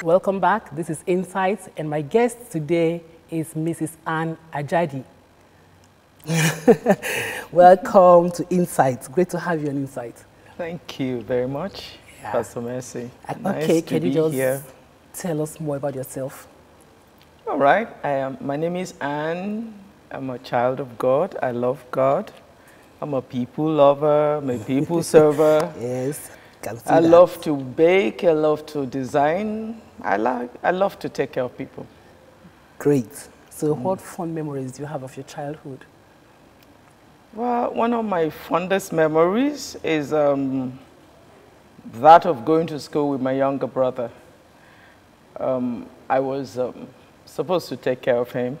Welcome back. This is Insights, and my guest today is Mrs. Ann Ajadi. Welcome to Insights. Great to have you on Insights. Thank you very much, Pastor Mercy. Okay, Nice can to you be just here. tell us more about yourself? All right. My name is Ann. I'm a child of God. I love God. I'm a people lover. I'm a people server. Yes, can see I that. love to bake. I love to design. I love to take care of people. Great. So what fond memories do you have of your childhood? Well, one of my fondest memories is that of going to school with my younger brother. I was supposed to take care of him.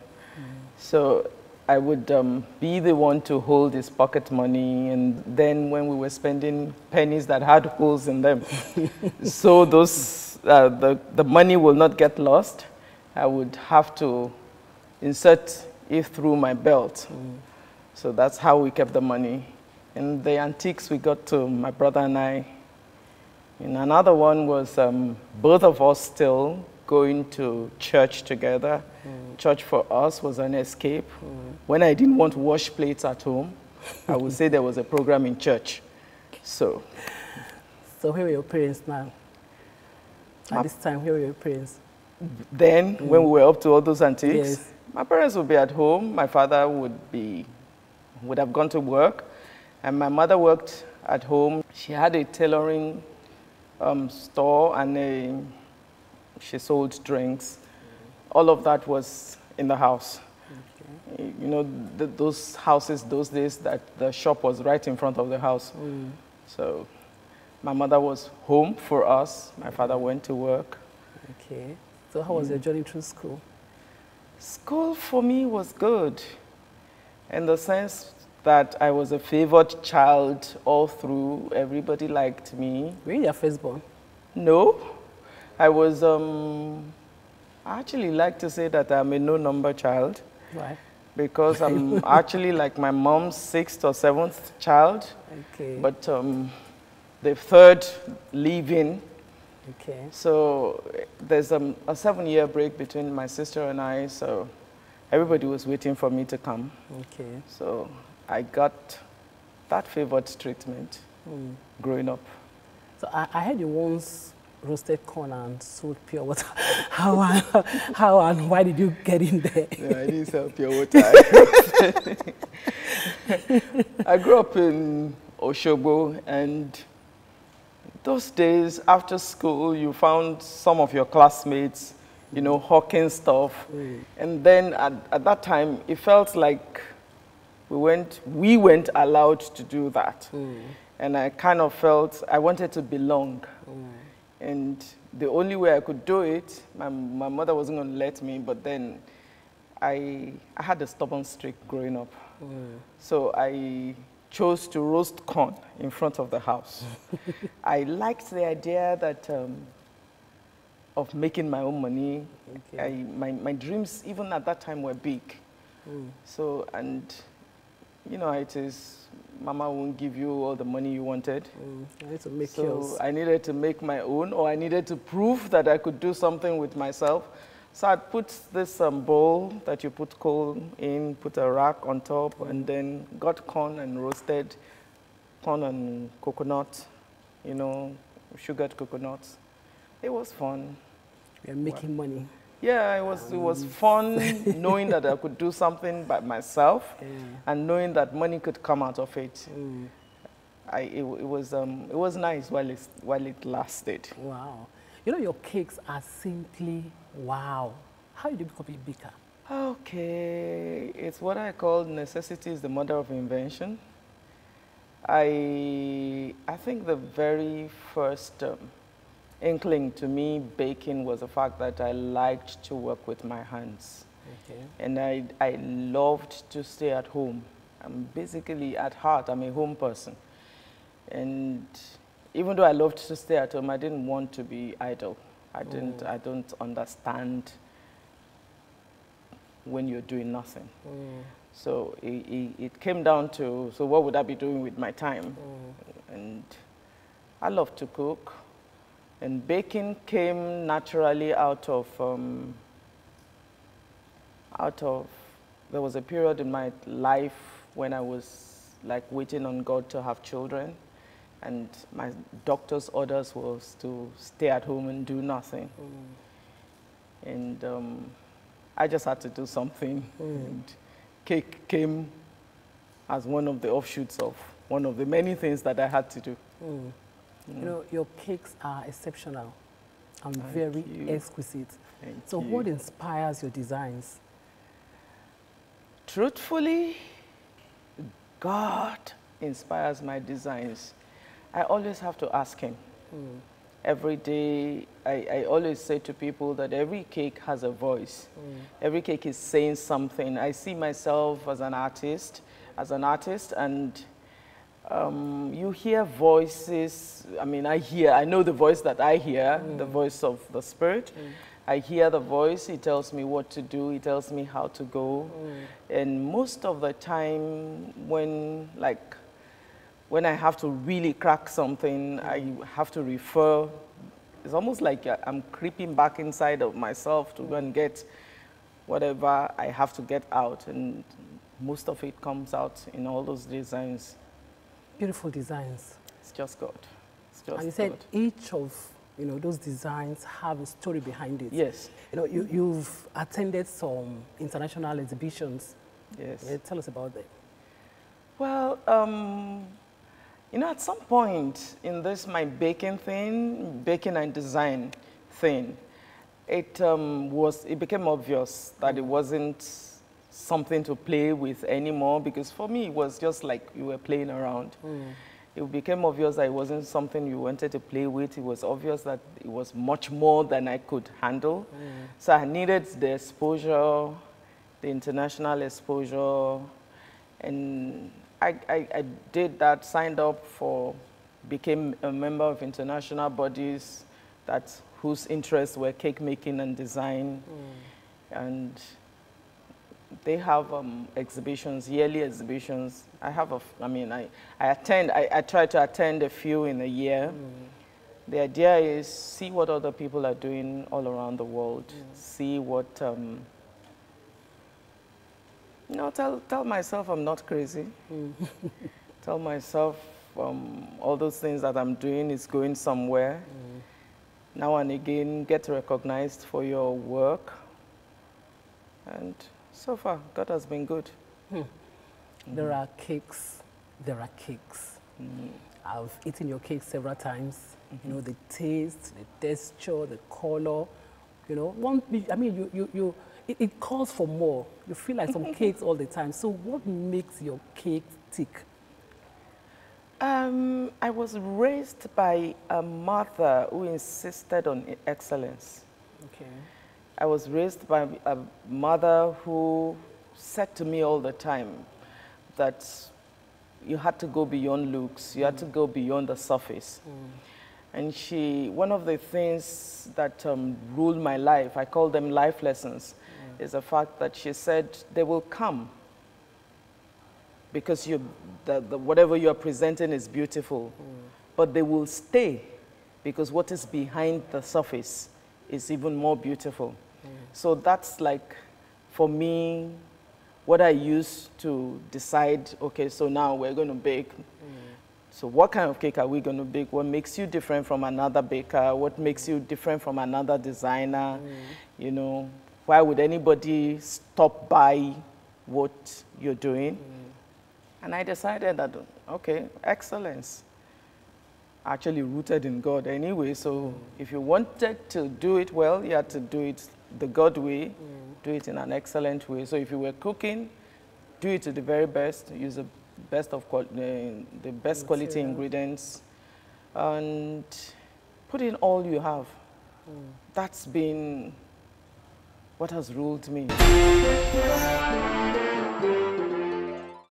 So I would be the one to hold his pocket money, and then when we were spending pennies that had holes in them, so those the money will not get lost, I would have to insert it through my belt. So that's how we kept the money. And the antiques we got to, my brother and I. And another one was both of us still going to church together. Church for us was an escape. When I didn't want to wash plates at home, I would say there was a program in church. So where were your parents now? At this time, where were your parents? then, when we were up to all those antiques, Yes. my parents would be at home. My father would have gone to work, and my mother worked at home. She had a tailoring store, and she sold drinks. All of that was in the house. Okay. You know, those houses those days that the shop was right in front of the house. So my mother was home for us. My father went to work. Okay. So how was your journey through school? School for me was good in the sense that I was a favored child all through. Everybody liked me. Were you your firstborn? No, I was, I actually like to say that I'm a no-number child. Why? Because I'm actually like my mom's 6th or 7th child. Okay. But the third leaving. Okay. So there's a 7-year break between my sister and I, so everybody was waiting for me to come. Okay. So I got that favored treatment growing up. So I heard you once roasted corn and sold pure water. How and why did you get in there? No, I didn't sell pure water. I grew up in Oshobo, and those days after school, you found some of your classmates, you know, hawking stuff. And then at that time, it felt like we weren't allowed to do that. And I kind of felt I wanted to belong. And the only way I could do it, my mother wasn't going to let me, but then I had a stubborn streak growing up. So I chose to roast corn in front of the house. I liked the idea that of making my own money. Okay. My dreams, even at that time, were big. So, and you know, it is, Mama won't give you all the money you wanted. I need to make so yours. I needed to make my own, or I needed to prove that I could do something with myself. So I'd put this bowl that you put coal in, put a rack on top, and then got corn and roasted corn and coconut, you know, sugared coconuts. It was fun. You're making money. Yeah, it was fun knowing that I could do something by myself, and knowing that money could come out of it. It was nice while it lasted. Wow. You know, your cakes are simply wow. How did you become a baker? Okay, it's what I call necessity is the mother of invention. I think the very first inkling to me baking was the fact that I liked to work with my hands. Okay. And I loved to stay at home. I'm basically, at heart, I'm a home person. And even though I loved to stay at home, I didn't want to be idle. I don't understand when you're doing nothing. So it came down to, so what would I be doing with my time? And I love to cook. And baking came naturally out of, there was a period in my life when I was like waiting on God to have children. And my doctor's orders was to stay at home and do nothing. And I just had to do something. And cake came as one of the offshoots of one of the many things that I had to do. You know, your cakes are exceptional and very exquisite. So Thank you. what inspires your designs? Truthfully, God inspires my designs. I always have to ask him. Every day, I always say to people that every cake has a voice. Every cake is saying something. I see myself as an artist, and you hear voices. I mean, I know the voice that I hear, the voice of the Spirit. I hear the voice, he tells me what to do, he tells me how to go. And most of the time when I have to really crack something, I have to refer. It's almost like I'm creeping back inside of myself to go and get whatever I have to get out. And most of it comes out in all those designs. Beautiful designs. It's just God. It's just And you said God. each of those designs have a story behind it. Yes. You've attended some international exhibitions. Yes. Yeah, tell us about that. Well, at some point in this, my baking and design thing, it became obvious that it wasn't something to play with anymore, because for me, it was just like you were playing around. It became obvious that it wasn't something you wanted to play with. It was obvious that it was much more than I could handle. So I needed the exposure, the international exposure, and I did that, signed up became a member of international bodies whose interests were cake making and design. And they have exhibitions, yearly exhibitions. I try to attend a few in a year. The idea is see what other people are doing all around the world. See what, tell myself I'm not crazy. Tell myself all those things that I'm doing is going somewhere. Now and again, get recognized for your work. And so far, God has been good. There are cakes. I've eaten your cake several times. The taste, the texture, the color. It calls for more. You feel like some cakes all the time. So what makes your cake tick? I was raised by a mother who insisted on excellence. Okay. I was raised by a mother who said to me all the time that you had to go beyond looks, you had to go beyond the surface. And one of the things that ruled my life, I call them life lessons, is the fact that she said they will come because whatever you're presenting is beautiful, but they will stay because what is behind the surface is even more beautiful. So that's like, for me, what I use to decide, okay, so now we're going to bake. So what kind of cake are we going to bake? What makes you different from another baker? What makes you different from another designer? Why would anybody stop by what you're doing? And I decided that, okay, excellence, actually rooted in God anyway. So if you wanted to do it well, you had to do it the God way, do it in an excellent way. So if you were cooking, do it to the very best, use the best quality ingredients, and put in all you have. That's been what has ruled me.